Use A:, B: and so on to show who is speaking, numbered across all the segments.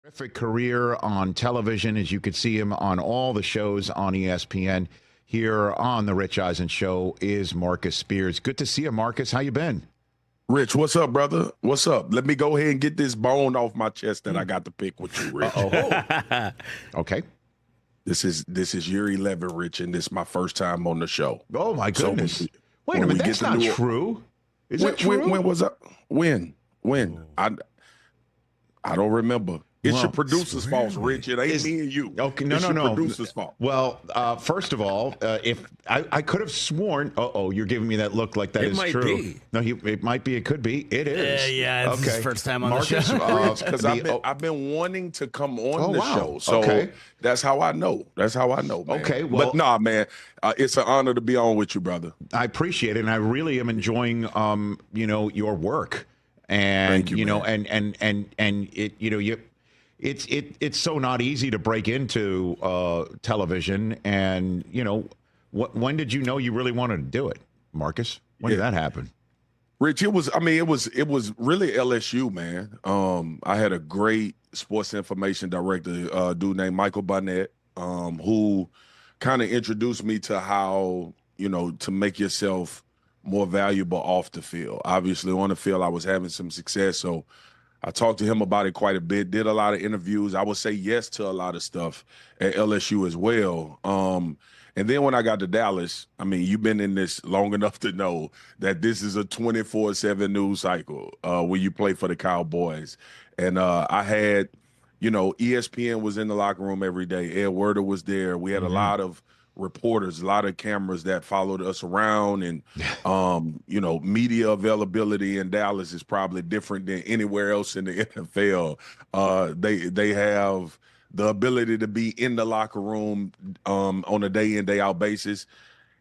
A: Terrific career on television, as you could see him on all the shows on ESPN. Here on the Rich Eisen Show is Marcus Spears. Good to see you, Marcus. How you been?
B: Rich, what's up, brother? What's up? Let me go ahead and get this bone off my chest that I got to pick with you, Rich.
A: Okay.
B: This is year 11, Rich, and this is my first time on the show.
A: Oh my goodness!
B: So
A: Wait a minute, that's not true. Is it true?
B: When was I? When? I don't remember. It's your producer's fault, Rich. It ain't me and you.
A: Okay,
B: it's your
A: no.
B: Producer's fault.
A: Well, first of all, if I could have sworn, you're giving me that look like that is true.
C: Be.
A: No, it might be. It could be. It is.
C: Yeah. It's his first time on
A: Marcus,
C: the show.
B: Because I've been wanting to come on the show, so that's how I know. Man.
A: Okay, well,
B: but nah, man, it's an honor to be on with you, brother.
A: I appreciate it, and I really am enjoying, your work, and
B: Thank you,
A: and it, It's so not easy to break into television, and when did you know you really wanted to do it, Marcus? When did that happen?
B: Rich, it was really LSU, man. I had a great sports information director, dude named Michael Barnett, who kind of introduced me to how to make yourself more valuable off the field. Obviously, on the field, I was having some success, so I talked to him about it quite a bit, did a lot of interviews. I would say yes to a lot of stuff at LSU as well. And then when I got to Dallas, I mean, you've been in this long enough to know that this is a 24/7 news cycle when you play for the Cowboys. And I had, ESPN was in the locker room every day. Ed Werder was there. We had a lot of reporters, a lot of cameras that followed us around, and media availability in Dallas is probably different than anywhere else in the NFL. They have the ability to be in the locker room on a day in, day out basis.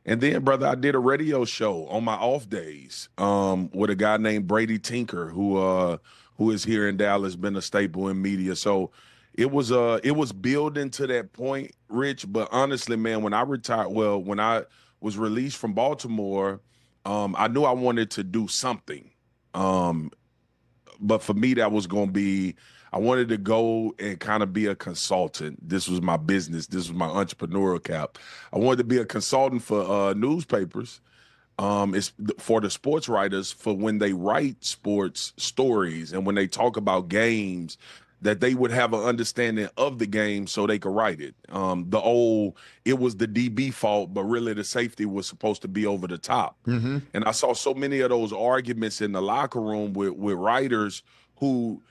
B: And then, brother, I did a radio show on my off days with a guy named Brady Tinker, who is here in Dallas, been a staple in media. So it was building to that point, Rich. But honestly, man, when I was released from Baltimore, I knew I wanted to do something. But for me, that was going to be, I wanted to go and kind of be a consultant. This was my business. This was my entrepreneurial cap. I wanted to be a consultant for newspapers. It's for the sports writers, for when they write sports stories and when they talk about games, that they would have an understanding of the game so they could write it. It was the DB fault, but really the safety was supposed to be over the top.
A: Mm-hmm.
B: And I saw so many of those arguments in the locker room with writers who,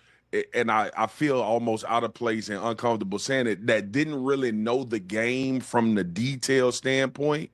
B: and I feel almost out of place and uncomfortable saying it, that didn't really know the game from the detail standpoint.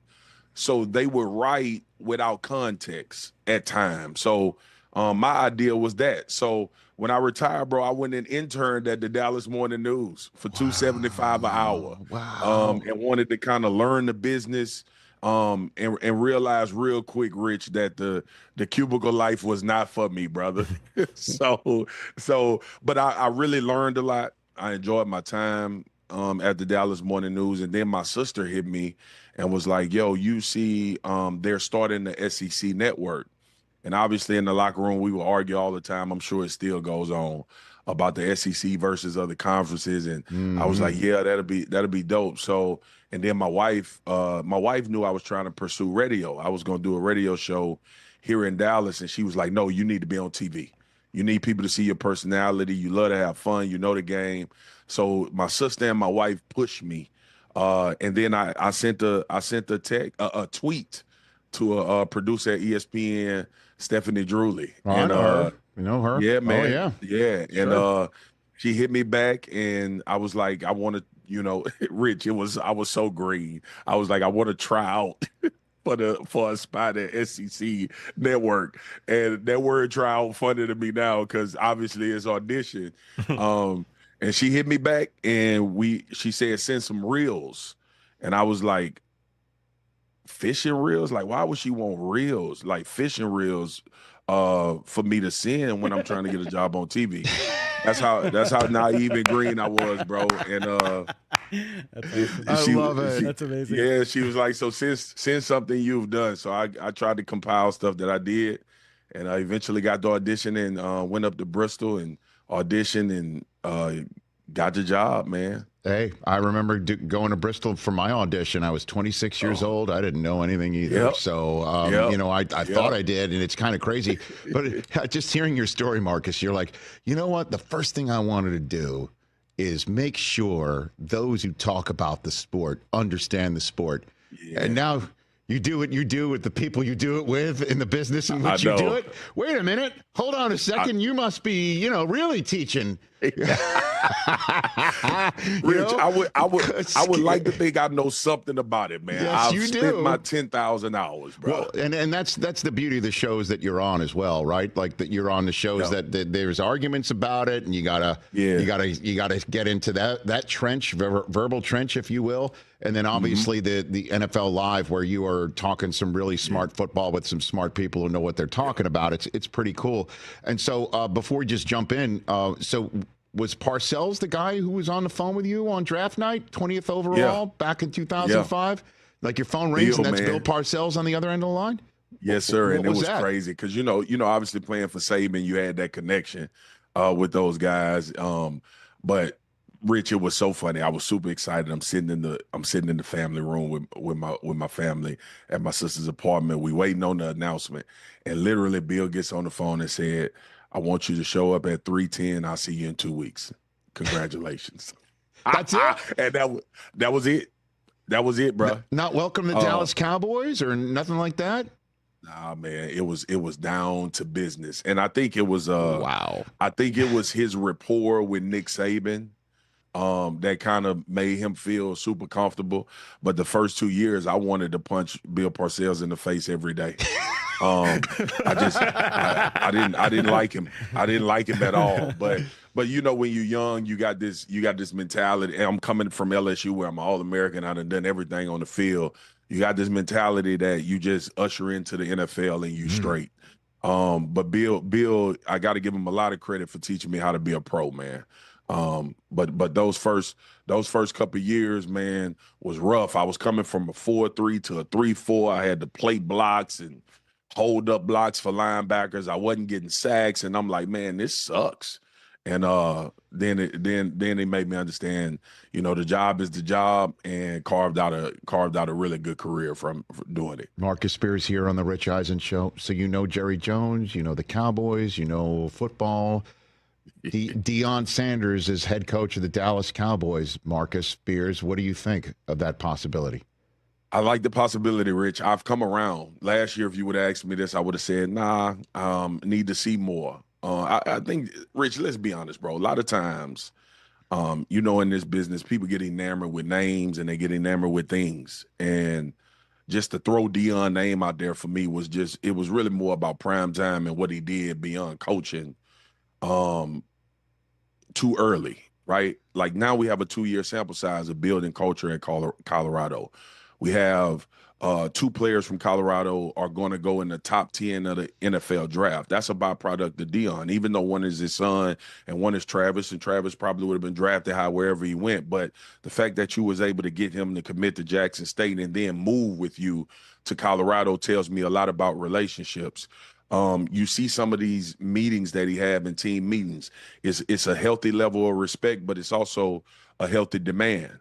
B: So they would write without context at times. So my idea was that. So when I retired, bro, I went and interned at the Dallas Morning News for $2.75 an hour.
A: Wow.
B: And wanted to kind of learn the business and realize real quick, Rich, that the cubicle life was not for me, brother. But I really learned a lot. I enjoyed my time at the Dallas Morning News. And then my sister hit me and was like, yo, you see, they're starting the SEC network. And obviously in the locker room, we will argue all the time. I'm sure it still goes on about the SEC versus other conferences. And I was like, yeah, that'll be dope. So, and then my wife knew I was trying to pursue radio. I was going to do a radio show here in Dallas. And she was like, no, you need to be on TV. You need people to see your personality. You love to have fun. You know the game. So my sister and my wife pushed me. And then I sent a tweet to a producer at ESPN, Stephanie Drewley.
A: I know her. You know her?
B: Yeah, man.
A: Oh,
B: yeah.
A: Sure.
B: And she hit me back, and I was like, I want to, Rich, I was so green. I was like, I want to try out for a spot at SEC network. And that word try out funny to me now because obviously it's audition. And she hit me back, and she said, send some reels. And I was like, fishing reels? Like, why would she want reels? Like fishing reels for me to send when I'm trying to get a job on TV. That's how naive and green I was, bro. And
C: I love it. That's amazing.
B: Yeah, she was like, so send something you've done. So I tried to compile stuff that I did, and I eventually got to audition and went up to Bristol and auditioned and got the job, man.
A: Hey, I remember going to Bristol for my audition. I was 26 years old. I didn't know anything either.
B: Yep.
A: So,
B: Yep.
A: you know, I
B: Yep.
A: thought I did, and it's kind of crazy. But just hearing your story, Marcus, you're like, you know what? The first thing I wanted to do is make sure those who talk about the sport understand the sport.
B: Yeah.
A: And now you do what you do with the people you do it with in the business in which you do it. Wait a minute. Hold on a second. You must be, you know, really teaching.
B: Rich, I would like to think I know something about it, man.
A: Yes,
B: I've spent my 10,000 hours, bro.
A: Well, and that's the beauty of the shows that you're on as well, right? Like that you're on the shows that there's arguments about it, and you gotta get into that trench, verbal trench, if you will, and then obviously the NFL Live, where you are talking some really smart football with some smart people who know what they're talking about. It's pretty cool. And so before we just jump in, so. Was Parcells the guy who was on the phone with you on draft night, 20th overall, back in 2005? Like your phone rings and that's Bill Parcells on the other end of the line?
B: Yes, sir. And it was crazy because, you know, obviously playing for Saban, you had that connection with those guys. But Rich, it was so funny. I was super excited. I'm sitting in the family room with my family at my sister's apartment. We waiting on the announcement, and literally Bill gets on the phone and said, "I want you to show up at 3:10. I'll see you in 2 weeks. Congratulations."
A: That's it.
B: And that was it. That was it, bro.
A: Not welcome to Dallas Cowboys or nothing like that.
B: Nah, man, it was down to business, and I think it was
A: wow.
B: I think it was his rapport with Nick Saban that kind of made him feel super comfortable. But the first 2 years, I wanted to punch Bill Parcells in the face every day. I didn't like him. I didn't like him at all. But you know, when you're young, you got this mentality. And I'm coming from LSU, where I'm an All-American. I done everything on the field. You got this mentality that you just usher into the NFL and you straight. But Bill, I got to give him a lot of credit for teaching me how to be a pro, man. But those first couple of years, man, was rough. I was coming from a 4-3 to a 3-4. I had to plate blocks and hold up blocks for linebackers. I wasn't getting sacks, and I'm like, man, this sucks. And then it made me understand, you know, the job is the job, and carved out a really good career from doing it.
A: Marcus Spears here on the Rich Eisen Show. So you know Jerry Jones, you know the Cowboys, you know football. Deion Sanders is head coach of the Dallas Cowboys. Marcus Spears, what do you think of that possibility?
B: I like the possibility, Rich. I've come around. Last year, if you would have asked me this, I would have said, nah, need to see more. I think, Rich, let's be honest, bro. A lot of times, you know, in this business, people get enamored with names and they get enamored with things. And just to throw Deion's name out there for me was it was really more about prime time and what he did beyond coaching too early, right? Like now we have a 2-year sample size of building culture in Colorado. We have 2 players from Colorado are going to go in the top 10 of the NFL draft. That's a byproduct of Deion, even though one is his son and one is Travis, and Travis probably would have been drafted high wherever he went. But the fact that you was able to get him to commit to Jackson State and then move with you to Colorado tells me a lot about relationships. You see some of these meetings that he had in team meetings. It's a healthy level of respect, but it's also a healthy demand.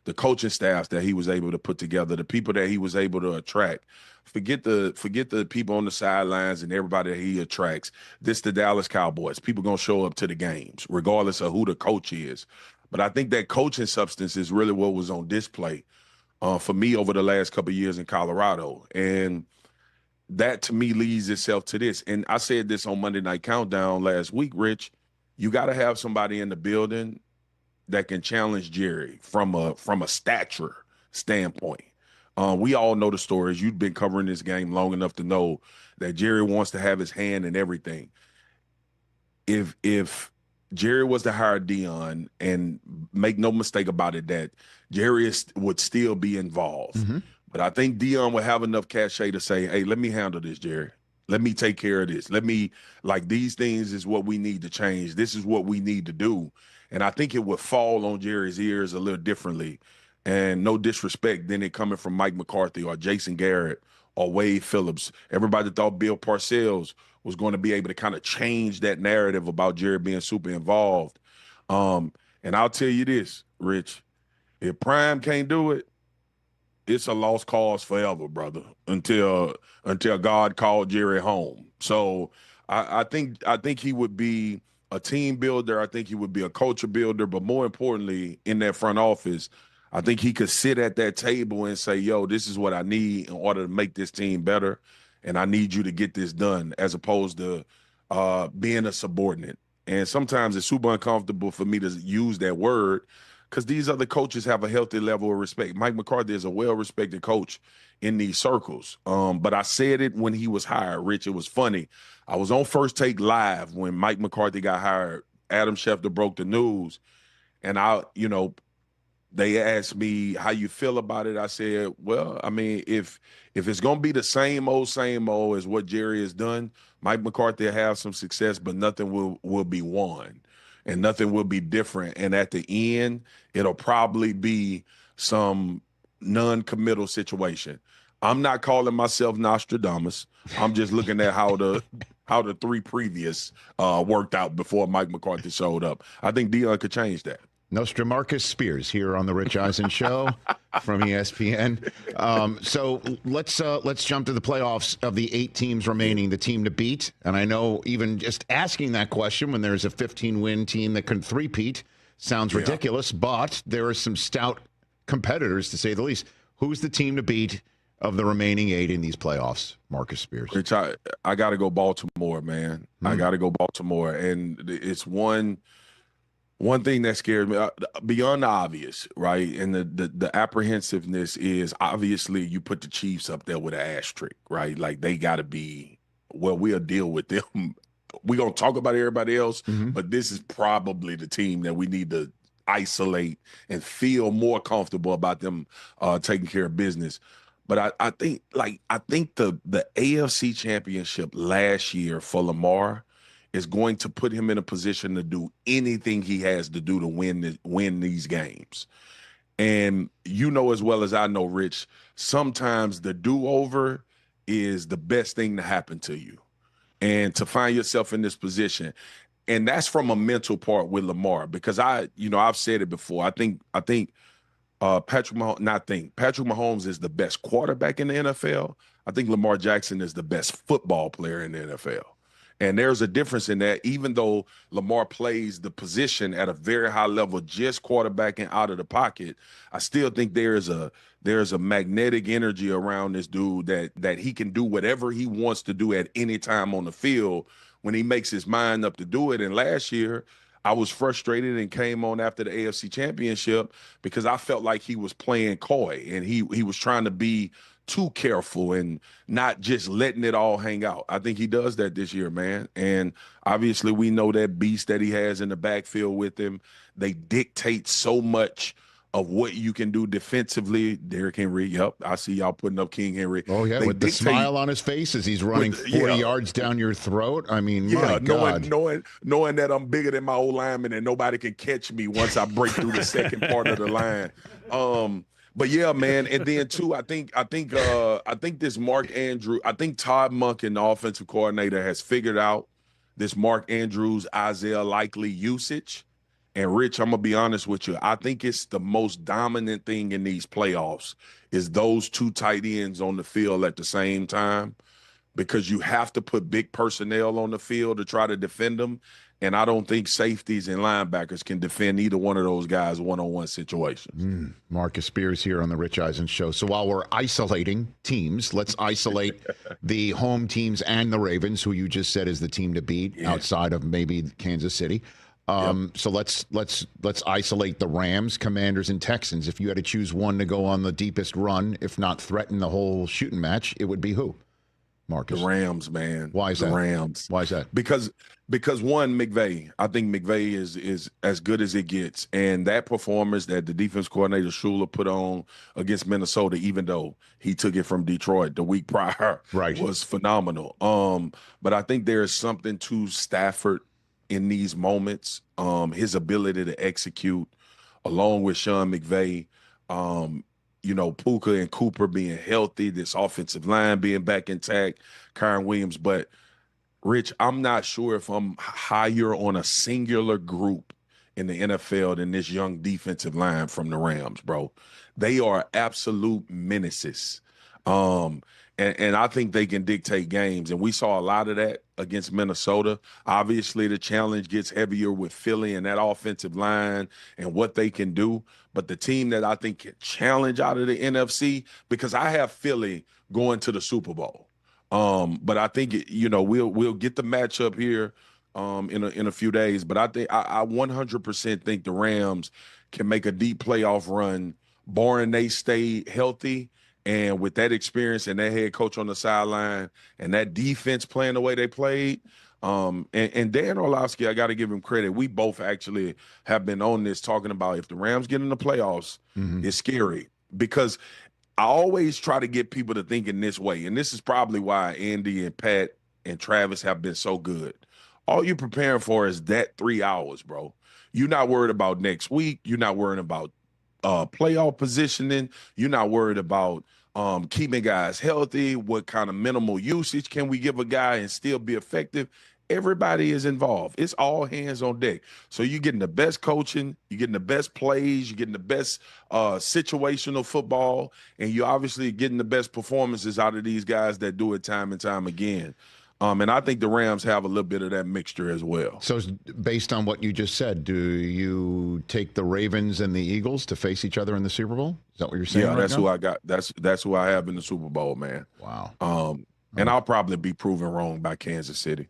B: The coaching staffs that he was able to put together, the people that he was able to attract. Forget the people on the sidelines and everybody that he attracts. This the Dallas Cowboys. People gonna show up to the games, regardless of who the coach is. But I think that coaching substance is really what was on display for me over the last couple of years in Colorado. And that to me leads itself to this. And I said this on Monday Night Countdown last week, Rich. You got to have somebody in the building that can challenge Jerry from a stature standpoint. We all know the stories. You've been covering this game long enough to know that Jerry wants to have his hand in everything. If Jerry was to hire Deion, and make no mistake about it, that Jerry would still be involved. Mm-hmm. But I think Deion would have enough cachet to say, hey, let me handle this, Jerry. Let me take care of this. These things is what we need to change. This is what we need to do. And I think it would fall on Jerry's ears a little differently. And no disrespect, then it coming from Mike McCarthy or Jason Garrett or Wade Phillips. Everybody thought Bill Parcells was going to be able to kind of change that narrative about Jerry being super involved. And I'll tell you this, Rich, if Prime can't do it, it's a lost cause forever, brother, until God called Jerry home. So I think he would be a team builder. I think he would be a culture builder, but more importantly, in that front office, I think he could sit at that table and say, yo, this is what I need in order to make this team better. And I need you to get this done, as opposed to being a subordinate. And sometimes it's super uncomfortable for me to use that word, because these other coaches have a healthy level of respect. Mike McCarthy is a well-respected coach in these circles. But I said it when he was hired, Rich. It was funny. I was on First Take Live when Mike McCarthy got hired. Adam Schefter broke the news. And they asked me how you feel about it. I said, well, I mean, if it's going to be the same old as what Jerry has done, Mike McCarthy will have some success, but nothing will be won and nothing will be different. And at the end, it'll probably be some non-committal situation. I'm not calling myself Nostradamus. I'm just looking at how the three previous worked out before Mike McCarthy showed up. I think Dion could change that.
A: Nostramarcus Spears here on the Rich Eisen Show from ESPN. So let's jump to the playoffs. Of the 8 teams remaining, the team to beat. And I know even just asking that question when there's a 15-win team that can three-peat sounds ridiculous, but there are some stout competitors, to say the least. Who's the team to beat of the remaining 8 in these playoffs, Marcus Spears?
B: Rich, I got to go Baltimore, man. I got to go Baltimore. And it's one thing that scares me beyond the obvious, right? And the apprehensiveness is, obviously you put the Chiefs up there with an asterisk, right? Like, they got to be, well, we'll deal with them. We're going to talk about everybody else, but this is probably the team that we need to isolate and feel more comfortable about them taking care of business. But I think the AFC Championship last year for Lamar is going to put him in a position to do anything he has to do to win these games. And you know as well as I know, Rich, sometimes the do-over is the best thing to happen to you. And to find yourself in this position. And that's from a mental part with Lamar, because I've said it before. I think Patrick Mahomes is the best quarterback in the NFL. I think Lamar Jackson is the best football player in the NFL. And there's a difference in that. Even though Lamar plays the position at a very high level, just quarterbacking out of the pocket, I still think there's a magnetic energy around this dude that he can do whatever he wants to do at any time on the field when he makes his mind up to do it. And last year, I was frustrated and came on after the AFC Championship because I felt like he was playing coy and he was trying to be too careful and not just letting it all hang out. I think he does that this year, man. And obviously we know that beast that he has in the backfield with him. They dictate so much of what you can do defensively. Derrick Henry, yep, I see y'all putting up King Henry.
A: Oh, yeah, with the smile on his face as he's running 40 yards down your throat. I mean, my God.
B: Knowing that I'm bigger than my old lineman and nobody can catch me once I break through the second part of the line. But yeah, man, and then too, I think this Mark Andrews, I think Todd Monken, the offensive coordinator, has figured out this Mark Andrews, Isaiah Likely usage. And Rich, I'm gonna be honest with you. I think it's the most dominant thing in these playoffs is those two tight ends on the field at the same time, because you have to put big personnel on the field to try to defend them. And I don't think safeties and linebackers can defend either one of those guys one-on-one situations.
A: Marcus Spears here on the Rich Eisen Show. So while we're isolating teams, let's isolate the home teams and the Ravens, who you just said is the team to beat outside of maybe Kansas City. So let's isolate the Rams, Commanders, and Texans. If you had to choose one to go on the deepest run, if not threaten the whole shooting match, it would be who? Marcus.
B: The Rams, man.
A: Why is that?
B: The Rams.
A: Why is that?
B: Because one, McVay. I think McVay is as good as it gets. And that performance that the defense coordinator Shula put on against Minnesota, even though he took it from Detroit the week prior, was phenomenal. But I think there is something to Stafford in these moments, his ability to execute along with Sean McVay, Puka and Cooper being healthy, this offensive line being back intact, Kyron Williams. But, Rich, I'm not sure if I'm higher on a singular group in the NFL than this young defensive line from the Rams, bro. They are absolute menaces. And I think they can dictate games. And we saw a lot of that against Minnesota. Obviously, the challenge gets heavier with Philly and that offensive line and what they can do. But the team that I think can challenge out of the NFC, because I have Philly going to the Super Bowl. But I think we'll get the matchup here in a few days. But I think I 100% think the Rams can make a deep playoff run, barring they stay healthy. And with that experience and that head coach on the sideline and that defense playing the way they played, and Dan Orlovsky, I got to give him credit. We both actually have been on this talking about if the Rams get in the playoffs, it's scary, because I always try to get people to think in this way. And this is probably why Andy and Pat and Travis have been so good. All you're preparing for is that 3 hours, bro. You're not worried about next week. You're not worried about playoff positioning. You're not worried about keeping guys healthy. What kind of minimal usage can we give a guy and still be effective? Everybody is involved. It's all hands on deck. So you're getting the best coaching, you're getting the best plays, you're getting the best situational football, and you're obviously getting the best performances out of these guys that do it time and time again. And I think the Rams have a little bit of that mixture as well.
A: So based on what you just said, do you take the Ravens and the Eagles to face each other in the Super Bowl? Is that what you're saying?
B: Yeah,
A: right
B: that's
A: now?
B: who I got. That's who I have in the Super Bowl, man.
A: Wow.
B: And I'll probably be proven wrong by Kansas City.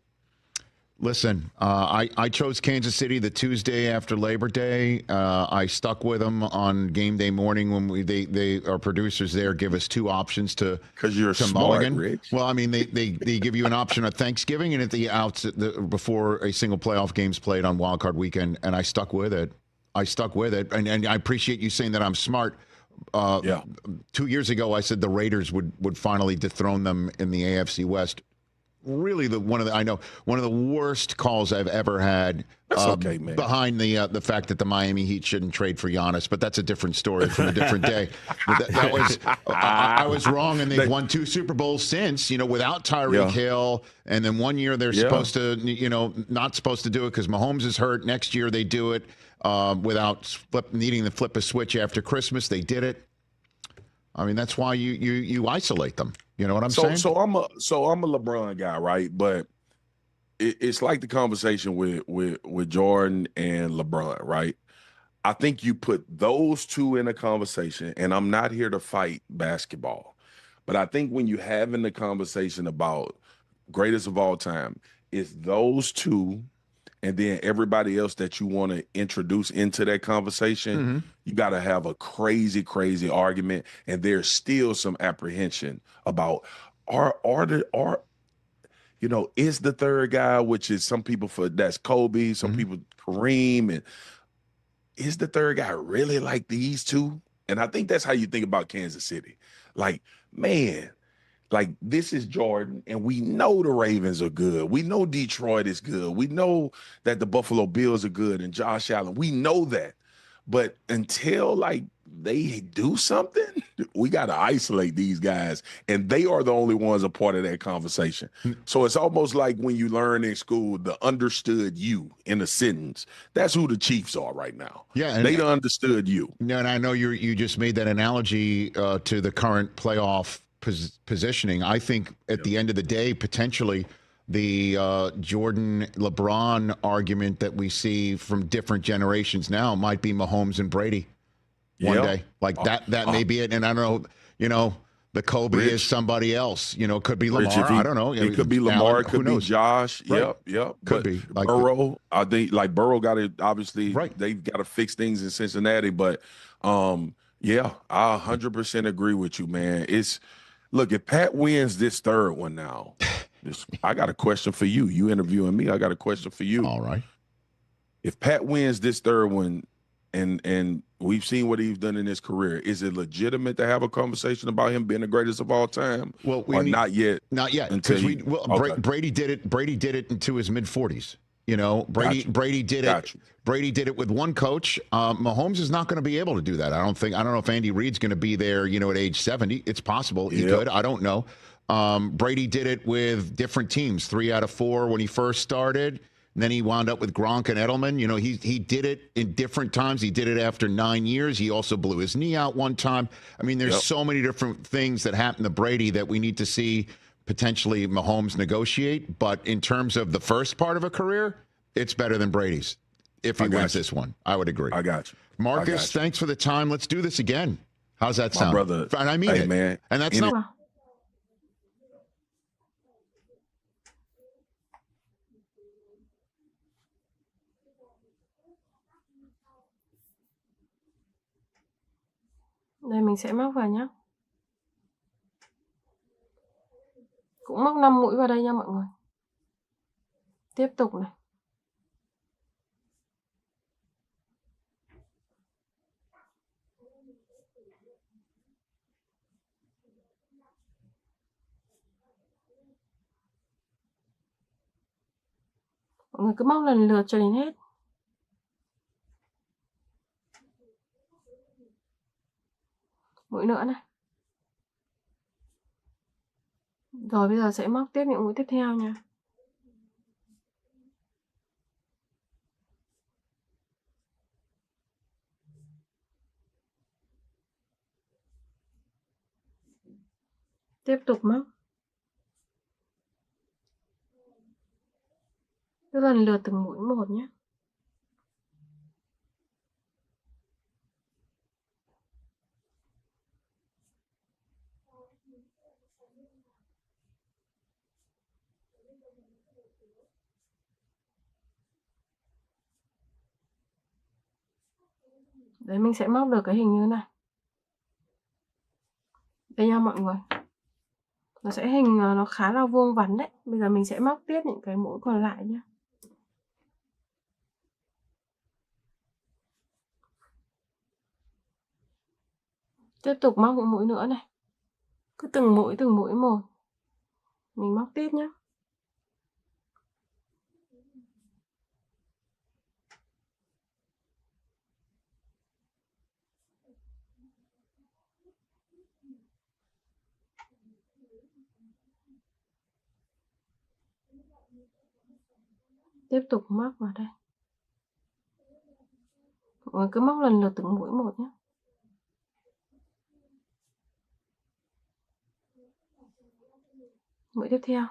A: Listen, I chose Kansas City the Tuesday after Labor Day. I stuck with them on game day morning when our producers there give us two options to
B: because you're
A: to
B: smart,
A: mulligan.
B: Rich.
A: Well, I mean they give you an option at Thanksgiving and at the outs before a single playoff game's played on Wild Card Weekend, and I stuck with it. And I appreciate you saying that I'm smart. 2 years ago, I said the Raiders would finally dethrone them in the AFC West. Really, one of the worst calls I've ever had.
B: That's okay, man.
A: Behind the fact that the Miami Heat shouldn't trade for Giannis, but that's a different story from a different day. That was I was wrong, and they've won 2 Super Bowls since. Without Tyreek Hill, and then 1 year they're supposed to, not supposed to do it because Mahomes is hurt. Next year they do it without needing to flip a switch after Christmas. They did it. I mean, that's why you isolate them. You know what I'm saying?
B: So I'm a LeBron guy, right? But it's like the conversation with Jordan and LeBron, right? I think you put those two in a conversation, and I'm not here to fight basketball, but I think when you having the conversation about greatest of all time, it's those two. And then everybody else that you want to introduce into that conversation, you got to have a crazy, crazy argument. And there's still some apprehension about is the third guy, which is some people that's Kobe, some people Kareem, and is the third guy really like these two? And I think that's how you think about Kansas City. Like, man, like this is Jordan, and we know the Ravens are good. We know Detroit is good. We know that the Buffalo Bills are good and Josh Allen. We know that. But until like they do something, we got to isolate these guys, and they are the only ones a part of that conversation. So it's almost like when you learn in school the understood you in a sentence. That's who the Chiefs are right now.
A: Yeah,
B: and they understood you.
A: And I know you just made that analogy to the current playoff positioning. I think at the end of the day, potentially the Jordan LeBron argument that we see from different generations now might be Mahomes and Brady one day. Like that may be it. And I don't know, the Kobe is somebody else. It could be Lamar. I don't know.
B: It could be Lamar. Allen, it could be Josh. Right. Yep.
A: Could be.
B: Like Burrow. I think like Burrow got to obviously they've got to fix things in Cincinnati. But I 100% agree with you, man. Look, if Pat wins this third one now, I got a question for you. You interviewing me, I got a question for you.
A: All right.
B: If Pat wins this third one, and we've seen what he's done in his career, is it legitimate to have a conversation about him being the greatest of all time?
A: Well,
B: not yet.
A: Not yet. Because Brady did it. Brady did it into his mid-40s. Brady did it. Brady did it with one coach. Mahomes is not going to be able to do that. I don't know if Andy Reid's going to be there, at age 70. It's possible he could. I don't know. Brady did it with different teams, 3 out of 4 when he first started. And then he wound up with Gronk and Edelman. You know, he did it in different times. He did it after 9 years. He also blew his knee out one time. I mean, there's so many different things that happened to Brady that we need to see potentially Mahomes negotiate. But in terms of the first part of a career, it's better than Brady's. If he wins this one, I would agree.
B: I got you.
A: Marcus, thanks for the time. Let's do this again. How's that sound?
B: My brother.
A: And I mean it.
B: Man.
A: And that's not.
D: Đây mình sẽ móc vào nhé. Cũng móc 5 mũi vào đây nha mọi người. Tiếp tục này. Mọi người cứ móc lần lượt cho đến hết. Mũi nữa này. Rồi bây giờ sẽ móc tiếp những mũi tiếp theo nha. Tiếp tục móc. Cứ lần lượt từng mũi một nhé. Đấy, mình sẽ móc được cái hình như này. Đây nha mọi người. Nó sẽ hình nó khá là vuông vắn đấy. Bây giờ mình sẽ móc tiếp những cái mũi còn lại nhé. Tiếp tục móc những mũi nữa này. Cứ từng mũi một. Mình móc tiếp nhé. Tiếp tục móc vào đây. Mọi người cứ móc lần lượt từng mũi một nhé. Mũi tiếp theo.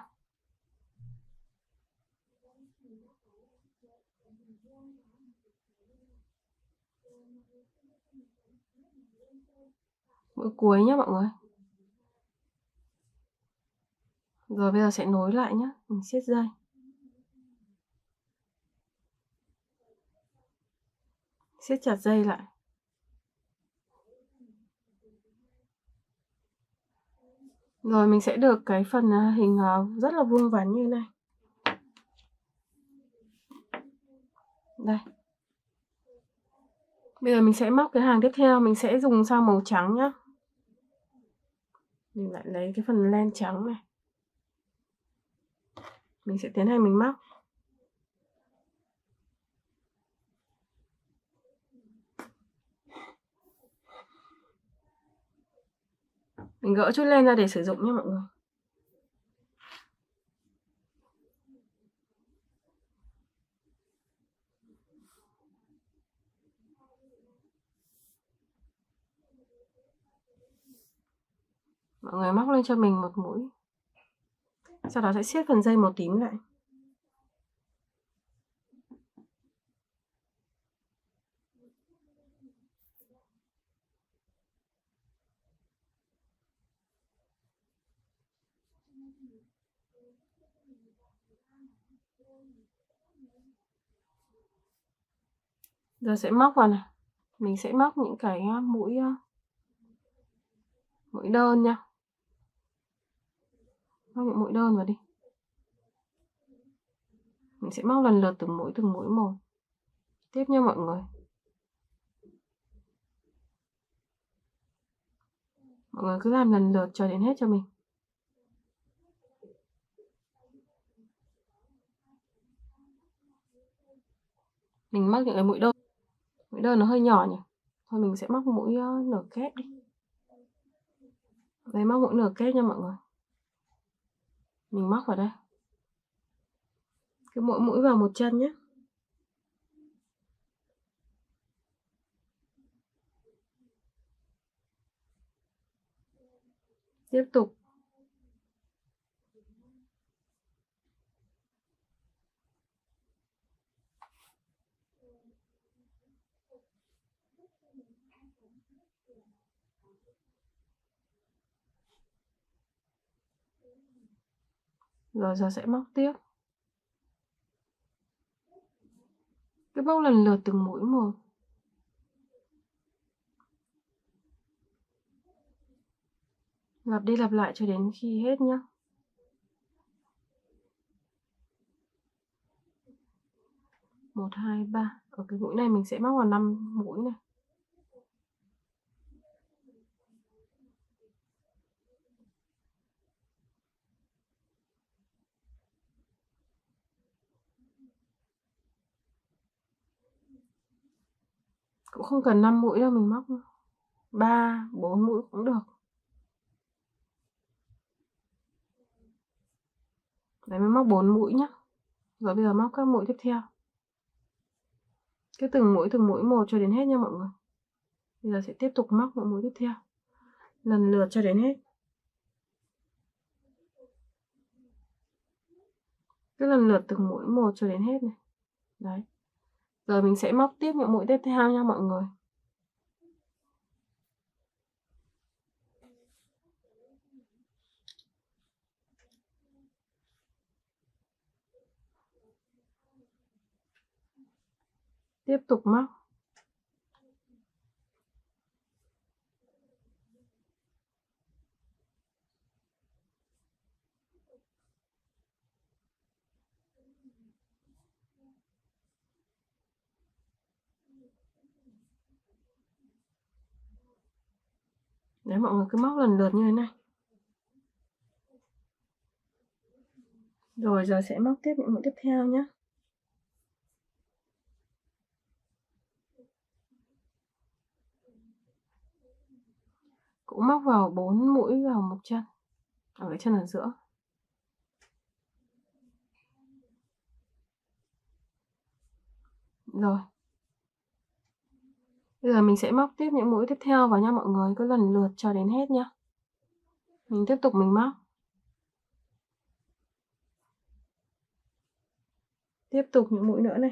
D: Mũi cuối nhé mọi người. Rồi bây giờ sẽ nối lại nhé. Mình siết dây. Siết chặt dây lại. Rồi mình sẽ được cái phần hình rất là vuông vắn như này. Đây. Bây giờ mình sẽ móc cái hàng tiếp theo. Mình sẽ dùng sang màu trắng nhé. Mình lại lấy cái phần len trắng này. Mình sẽ tiến hành mình móc. Mình gỡ chút len ra để sử dụng nhé mọi người. Mọi người móc lên cho mình một mũi. Sau đó sẽ siết phần dây màu tím lại. Giờ sẽ móc vào này. Mình sẽ móc những cái mũi đơn nha. Móc những mũi đơn vào đi. Mình sẽ móc lần lượt từng mũi một. Tiếp nha mọi người. Mọi người cứ làm lần lượt cho đến hết cho mình. Mình móc những cái mũi đơn. Mũi đơn nó hơi nhỏ nhỉ. Thôi mình sẽ móc mũi nửa kép đi. Đây, móc mũi nửa kép nha mọi người. Mình móc vào đây. Cứ mỗi mũi vào một chân nhé. Tiếp tục. Rồi giờ sẽ móc tiếp. Cứ móc lần lượt từng mũi một. Lặp đi lặp lại cho đến khi hết nhá. Một, hai, ba. Ở cái mũi này mình sẽ móc vào 5 mũi này. Cũng không cần 5 mũi đâu, mình móc 3, 4 mũi cũng được. Đấy, mình móc 4 mũi nhá. Rồi bây giờ móc các mũi tiếp theo. Cứ từng mũi một cho đến hết nha mọi người. Bây giờ sẽ tiếp tục móc những mũi tiếp theo. Lần lượt cho đến hết. Cứ lần lượt từng mũi một cho đến hết này. Đấy. Rồi mình sẽ móc tiếp những mũi tiếp theo nha mọi người. Tiếp tục móc. Đấy, mọi người cứ móc lần lượt như thế này. Rồi giờ sẽ móc tiếp những mũi tiếp theo nhé. Cũng móc vào 4 mũi vào một chân. Ở cái chân ở giữa. Rồi. Bây giờ mình sẽ móc tiếp những mũi tiếp theo vào nha mọi người. Cứ lần lượt cho đến hết nhá. Mình tiếp tục mình móc. Tiếp tục những mũi nữa này.